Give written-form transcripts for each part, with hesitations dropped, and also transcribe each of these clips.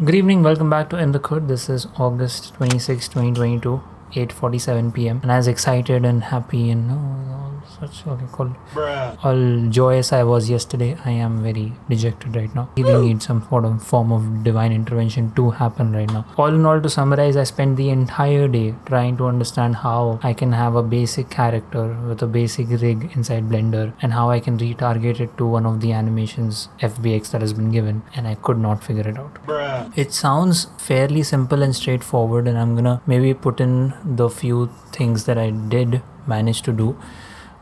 Good evening, welcome back to inthekhud. This is August 26, 2022, 8:47 p.m. And as excited and happy and all joyous I was yesterday, I am very dejected right now. I really need some sort of form of divine intervention to happen right now. All in all, to summarize, I spent the entire day trying to understand how I can have a basic character with a basic rig inside Blender and how I can retarget it to one of the animations FBX that has been given, and I could not figure it out. It sounds fairly simple and straightforward, and I'm gonna maybe put in the few things that I did manage to do.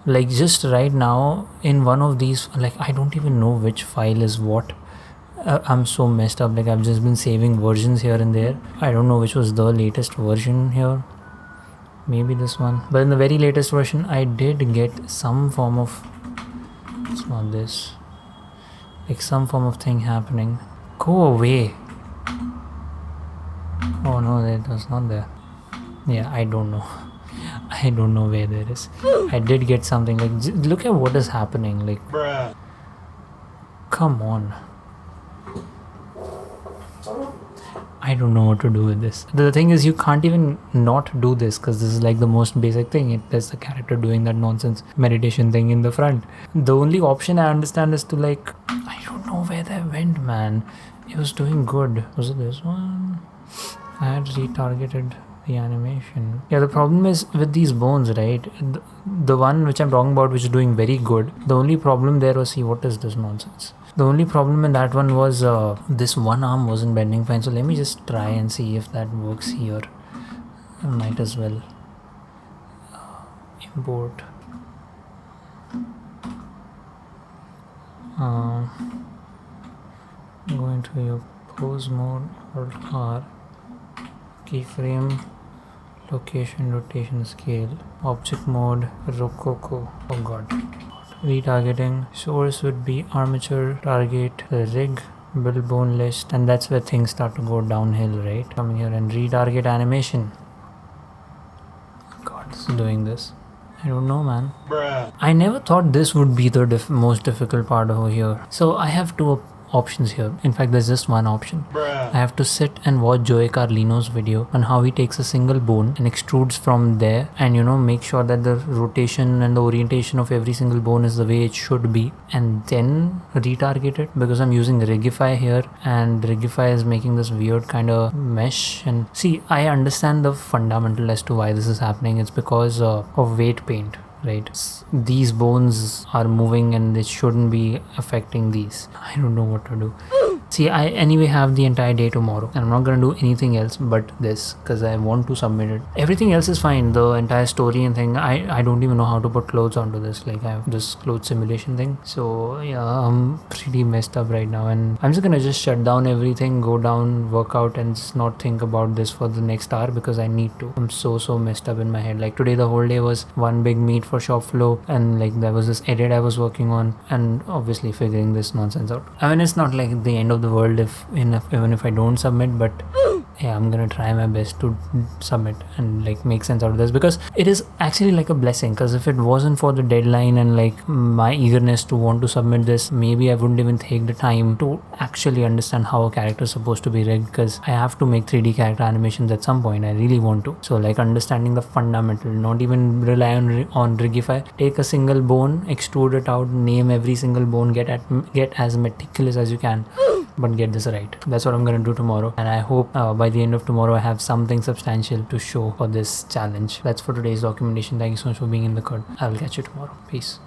Like just right now in one of these, like I don't even know which file is what. I'm so messed up. Like I've just been saving versions here and there. I don't know which was the latest version here. Maybe this one. But in the very latest version, I did get some form of, it's not this, like some form of thing happening. Go away. Oh no, that was not there. Yeah, I don't know. I don't know where there is. I did get something like, look at what is happening. Like, come on. I don't know what to do with this. The thing is, you can't even not do this because this is like the most basic thing. There's the character doing that nonsense meditation thing in the front. The only option I understand is to like, I don't know where that went, man. It was doing good. Was it this one? I had retargeted the animation. Yeah, the problem is with these bones, right? The one which I'm talking about, which is doing very good. The only problem there was, see, what is this nonsense? The only problem in that one was this one arm wasn't bending fine. So let me just try and see if that works here. I might as well import. Go into your pose mode, Alt R, keyframe, location, rotation, scale, object mode, rococo. Oh god. Retargeting. Source would be armature, target, rig, build bone list, and that's where things start to go downhill, right? Come here and retarget animation. God, this is doing this. I don't know, man. I never thought this would be the most difficult part over here. So I have two options here. In fact, there's just one option. I have to sit and watch Joey Carlino's video on how he takes a single bone and extrudes from there, and make sure that the rotation and the orientation of every single bone is the way it should be, and then retarget it, because I'm using Rigify here, and Rigify is making this weird kind of mesh. And see, I understand the fundamental as to why this is happening. It's because of weight paint, right? These bones are moving and it shouldn't be affecting these. I don't know what to do. See, I anyway have the entire day tomorrow, and I'm not gonna do anything else but this because I want to submit it. Everything else is fine, the entire story and thing. I don't even know how to put clothes onto this. Like I have this clothes simulation thing. So yeah, I'm pretty messed up right now, and I'm just gonna just shut down everything, go down, work out, and just not think about this for the next hour because I need to. I'm so messed up in my head. Like today the whole day was one big meet for shop flow, and like there was this edit I was working on, and obviously figuring this nonsense out. I mean, it's not like the end of the world even if I don't submit, but yeah, I'm gonna try my best to submit and like make sense out of this, because it is actually like a blessing. Because if it wasn't for the deadline and like my eagerness to want to submit this, maybe I wouldn't even take the time to actually understand how a character is supposed to be rigged, because I have to make 3D character animations at some point. I really want to. So like understanding the fundamental, not even rely on Rigify. Take a single bone, extrude it out, name every single bone, get as meticulous as you can, but get this right. That's what I'm gonna do tomorrow, and I hope by the end of tomorrow I have something substantial to show for this challenge. That's for today's documentation. Thank you so much for being in the code. I will catch you tomorrow. Peace.